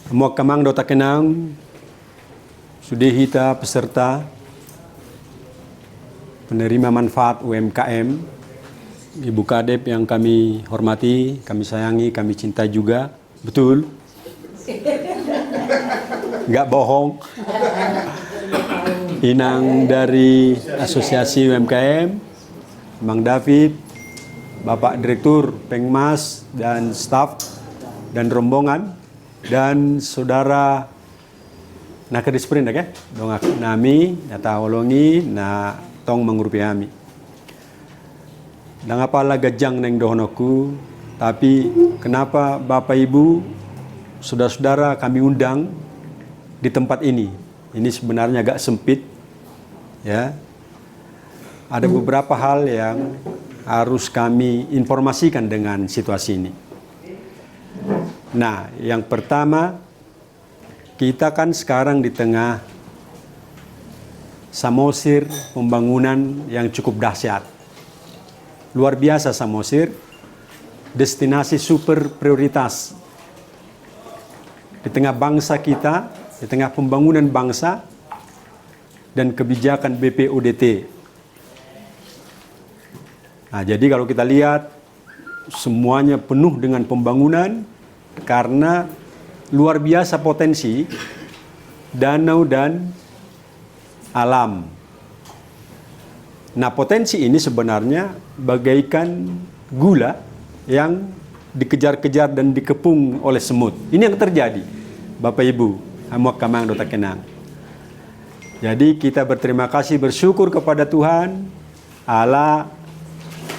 Muak kamang dota kenang, sudihita peserta penerima manfaat UMKM, Ibu Kadep yang kami hormati, kami sayangi, kami cintai juga. Betul? Nggak bohong. Inang dari Asosiasi UMKM, Bang David, Bapak Direktur Pengmas dan staf dan rombongan, dan saudara nakadis perindak ya, dongak nami, nata holongi, na tong mengrupiami. Dan apalah gajang neng dohonoku, tapi kenapa Bapak Ibu, saudara-saudara kami undang di tempat ini? Ini sebenarnya agak sempit, ya. Ada beberapa hal yang harus kami informasikan dengan situasi ini. Nah, yang pertama, kita kan sekarang di tengah Samosir pembangunan yang cukup dahsyat. Luar biasa Samosir, destinasi super prioritas di tengah bangsa kita, di tengah pembangunan bangsa dan kebijakan BPUDT. Nah, jadi kalau kita lihat semuanya penuh dengan pembangunan karena luar biasa potensi danau dan alam. Nah, potensi ini sebenarnya bagaikan gula yang dikejar-kejar dan dikepung oleh semut. Ini yang terjadi, Bapak Ibu, amuak kamang dota kenang. Jadi kita berterima kasih, bersyukur kepada Tuhan Allah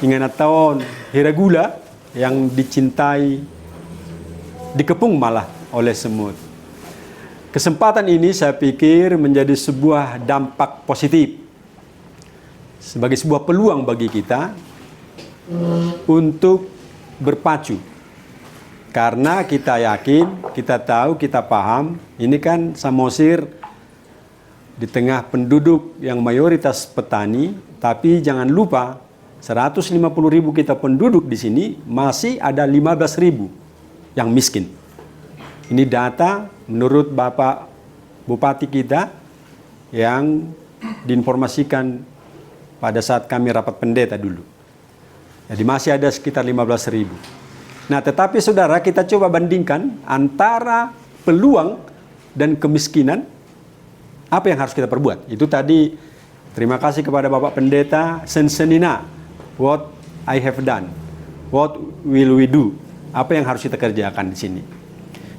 ingat tahun hira gula yang dicintai, dikepung malah oleh semut. Kesempatan ini saya pikir menjadi sebuah dampak positif, sebagai sebuah peluang bagi kita untuk berpacu. Karena kita yakin, kita tahu, kita paham, ini kan Samosir di tengah penduduk yang mayoritas petani, tapi jangan lupa 150.000 kita penduduk di sini, masih ada 15.000 yang miskin. Ini data menurut Bapak Bupati kita yang diinformasikan pada saat kami rapat pendeta dulu. Jadi masih ada sekitar 15.000. Nah, tetapi saudara, kita coba bandingkan antara peluang dan kemiskinan. Apa yang harus kita perbuat? Itu tadi, terima kasih kepada Bapak Pendeta Sensenina. What I have done. What will we do? Apa yang harus kita kerjakan di sini?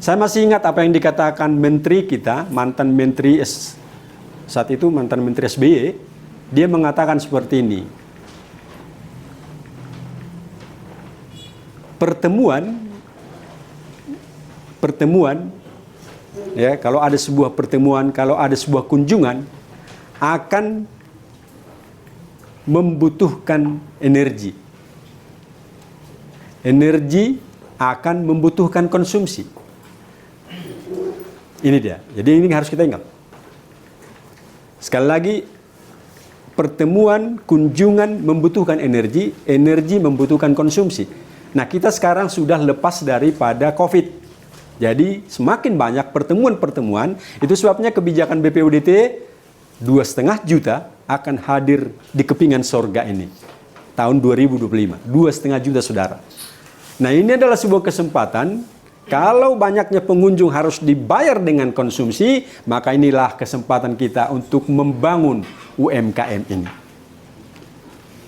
Saya masih ingat apa yang dikatakan menteri kita, mantan menteri saat itu mantan menteri SBY, dia mengatakan seperti ini. Pertemuan ya, kalau ada sebuah pertemuan, kalau ada sebuah kunjungan akan membutuhkan energi. Energi akan membutuhkan konsumsi. Ini dia. Jadi ini harus kita ingat. Sekali lagi, pertemuan, kunjungan membutuhkan energi, energi membutuhkan konsumsi. Nah, kita sekarang sudah lepas daripada COVID. Jadi semakin banyak pertemuan-pertemuan, itu sebabnya kebijakan BPUDT 2,5 juta akan hadir di kepingan sorga ini. Tahun 2025, 2,5 juta saudara. Nah, ini adalah sebuah kesempatan. Kalau banyaknya pengunjung harus dibayar dengan konsumsi, maka inilah kesempatan kita untuk membangun UMKM ini.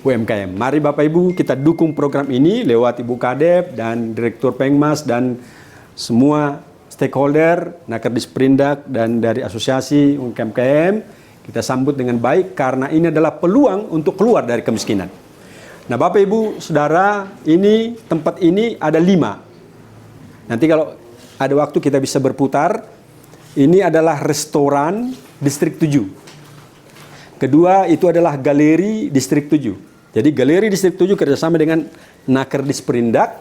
UMKM. Mari Bapak Ibu kita dukung program ini lewat Ibu Kadep dan Direktur Pengmas dan semua stakeholder, Nakerdis Perindak dan dari Asosiasi UMKM. Kita sambut dengan baik karena ini adalah peluang untuk keluar dari kemiskinan. Nah, Bapak Ibu Saudara, ini tempat ini ada 5. Nanti kalau ada waktu kita bisa berputar. Ini adalah restoran Distrik 7. Kedua itu adalah galeri Distrik 7. Jadi galeri Distrik 7 kerjasama dengan Nakerdis Perindak.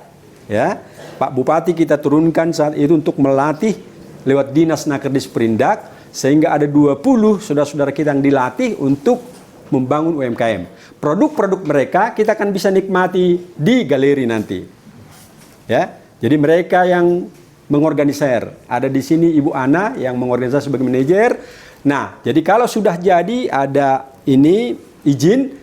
Ya, Pak Bupati kita turunkan saat itu untuk melatih lewat Dinas Nakerdis Perindak. Sehingga ada 20 saudara-saudara kita yang dilatih untuk membangun UMKM. Produk-produk mereka kita akan bisa nikmati di galeri nanti. Ya, jadi mereka yang mengorganisir. Ada di sini Ibu Ana yang mengorganisir sebagai manajer. Nah, jadi kalau sudah jadi ada ini izin,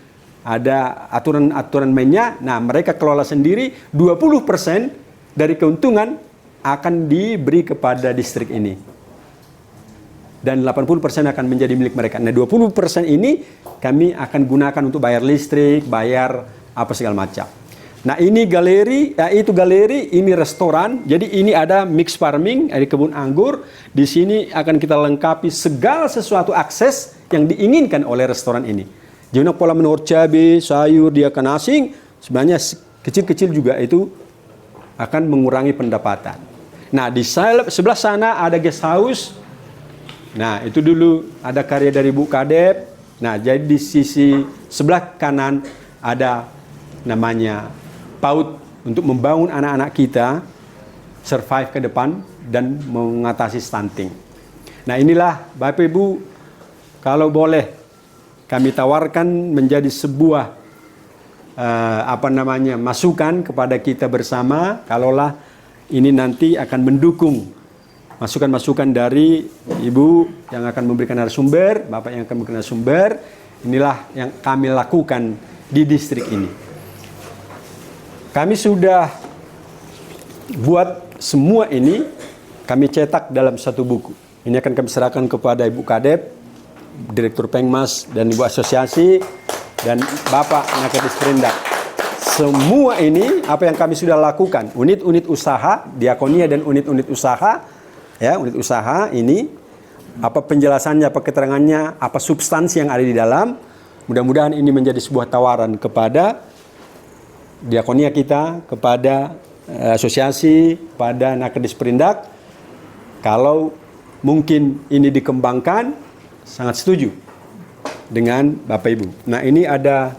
ada aturan-aturan mainnya. Nah, mereka kelola sendiri. 20% dari keuntungan akan diberi kepada distrik ini. Dan 80% akan menjadi milik mereka. Nah, 20% ini kami akan gunakan untuk bayar listrik, bayar apa segala macam. Nah, ini galeri, itu galeri, ini restoran. Jadi ini ada mix farming, ada kebun anggur. Di sini akan kita lengkapi segala sesuatu akses yang diinginkan oleh restoran ini. Jadi pola menurut cabai, sayur, dia akan asing, sebenarnya kecil-kecil juga itu akan mengurangi pendapatan. Nah, di sebelah sana ada guest house. Nah, itu dulu ada karya dari Bu Kadep. Nah, jadi di sisi sebelah kanan ada namanya PAUD untuk membangun anak-anak kita survive ke depan dan mengatasi stunting. Nah, inilah Bapak Ibu, kalau boleh kami tawarkan menjadi sebuah masukan kepada kita bersama, kalaulah ini nanti akan mendukung masukan-masukan dari Ibu yang akan memberikan narasumber, Bapak yang akan memberikan narasumber. Inilah yang kami lakukan di distrik ini. Kami sudah buat semua ini, kami cetak dalam satu buku. Ini akan kami serahkan kepada Ibu Kadep, Direktur Pengmas dan Ibu Asosiasi, dan Bapak Nakades Perindak. Semua ini apa yang kami sudah lakukan, unit-unit usaha, diakonia dan unit-unit usaha, ya, unit usaha ini, apa penjelasannya, apa keterangannya, apa substansi yang ada di dalam. Mudah-mudahan ini menjadi sebuah tawaran kepada diakonia kita, kepada asosiasi, pada Nakades Perindak. Kalau mungkin ini dikembangkan, sangat setuju dengan Bapak Ibu. Nah, ini ada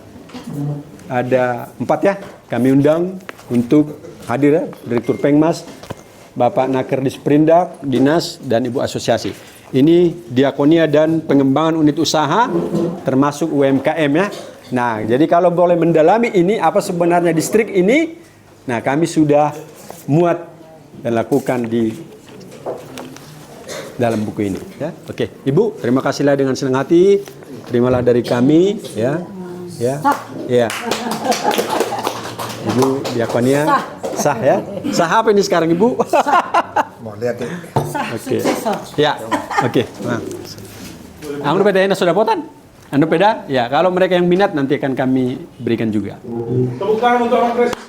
4 ya, kami undang untuk hadir ya, Direktur Pengmas, Bapak Nakades Perindak, Dinas, dan Ibu Asosiasi. Ini diakonia dan pengembangan unit usaha, termasuk UMKM ya. Nah, jadi kalau boleh mendalami ini, apa sebenarnya distrik ini, nah kami sudah muat dan lakukan di dalam buku ini. Ya, oke, Ibu, terima kasihlah dengan senang hati, terimalah dari kami, ya, ya, ya. Ibu diakonia, sah ya, sah apa ini sekarang Ibu? Mau lihat ya. Oke, ya, oke. Nah, anu peda sudah potan? Anu peda, ya. Kalau mereka yang minat nanti akan kami berikan juga. Tepuk tangan untuk Orang Presiden.